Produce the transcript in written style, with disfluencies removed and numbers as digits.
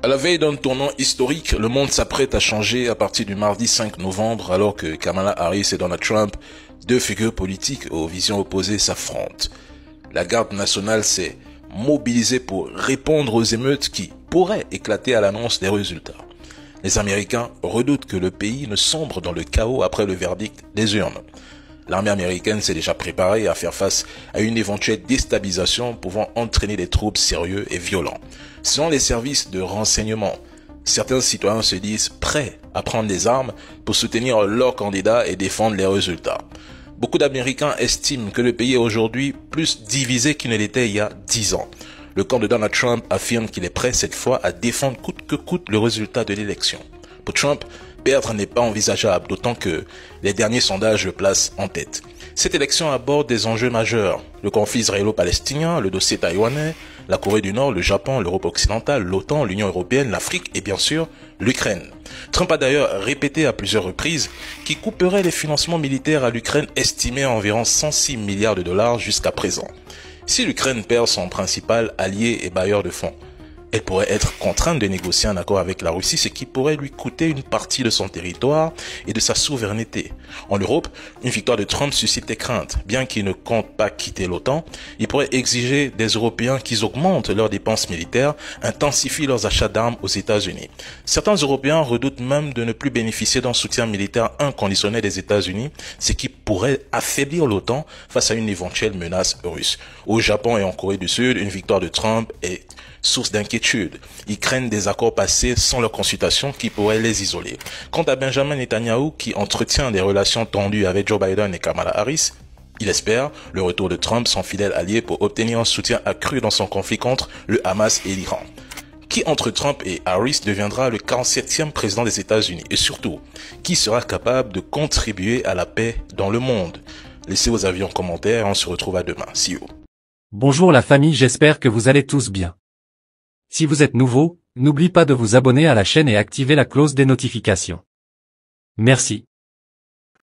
À la veille d'un tournant historique, le monde s'apprête à changer à partir du mardi 5 novembre alors que Kamala Harris et Donald Trump, deux figures politiques aux visions opposées, s'affrontent. La garde nationale s'est mobilisée pour répondre aux émeutes qui pourraient éclater à l'annonce des résultats. Les Américains redoutent que le pays ne sombre dans le chaos après le verdict des urnes. L'armée américaine s'est déjà préparée à faire face à une éventuelle déstabilisation pouvant entraîner des troubles sérieux et violents. Selon les services de renseignement, certains citoyens se disent prêts à prendre les armes pour soutenir leur candidat et défendre les résultats. Beaucoup d'Américains estiment que le pays est aujourd'hui plus divisé qu'il ne l'était il y a 10 ans. Le camp de Donald Trump affirme qu'il est prêt cette fois à défendre coûte que coûte le résultat de l'élection. Pour Trump, perdre n'est pas envisageable, d'autant que les derniers sondages le placent en tête. Cette élection aborde des enjeux majeurs. Le conflit israélo-palestinien, le dossier taïwanais, la Corée du Nord, le Japon, l'Europe occidentale, l'OTAN, l'Union européenne, l'Afrique et bien sûr l'Ukraine. Trump a d'ailleurs répété à plusieurs reprises qu'il couperait les financements militaires à l'Ukraine estimés à environ 106 milliards de dollars jusqu'à présent. Si l'Ukraine perd son principal allié et bailleur de fonds, elle pourrait être contrainte de négocier un accord avec la Russie, ce qui pourrait lui coûter une partie de son territoire et de sa souveraineté. En Europe, une victoire de Trump suscite des craintes. Bien qu'il ne compte pas quitter l'OTAN, il pourrait exiger des Européens qu'ils augmentent leurs dépenses militaires, intensifient leurs achats d'armes aux États-Unis. Certains Européens redoutent même de ne plus bénéficier d'un soutien militaire inconditionnel des États-Unis, ce qui pourrait affaiblir l'OTAN face à une éventuelle menace russe. Au Japon et en Corée du Sud, une victoire de Trump est source d'inquiétude. Ils craignent des accords passés sans leur consultation qui pourraient les isoler. Quant à Benjamin Netanyahu, qui entretient des relations tendues avec Joe Biden et Kamala Harris, il espère le retour de Trump, son fidèle allié, pour obtenir un soutien accru dans son conflit contre le Hamas et l'Iran. Qui entre Trump et Harris deviendra le 47e président des États-Unis? Et surtout, qui sera capable de contribuer à la paix dans le monde? Laissez vos avis en commentaire et on se retrouve à demain. See you. Bonjour la famille, j'espère que vous allez tous bien. Si vous êtes nouveau, n'oubliez pas de vous abonner à la chaîne et activer la cloche des notifications. Merci.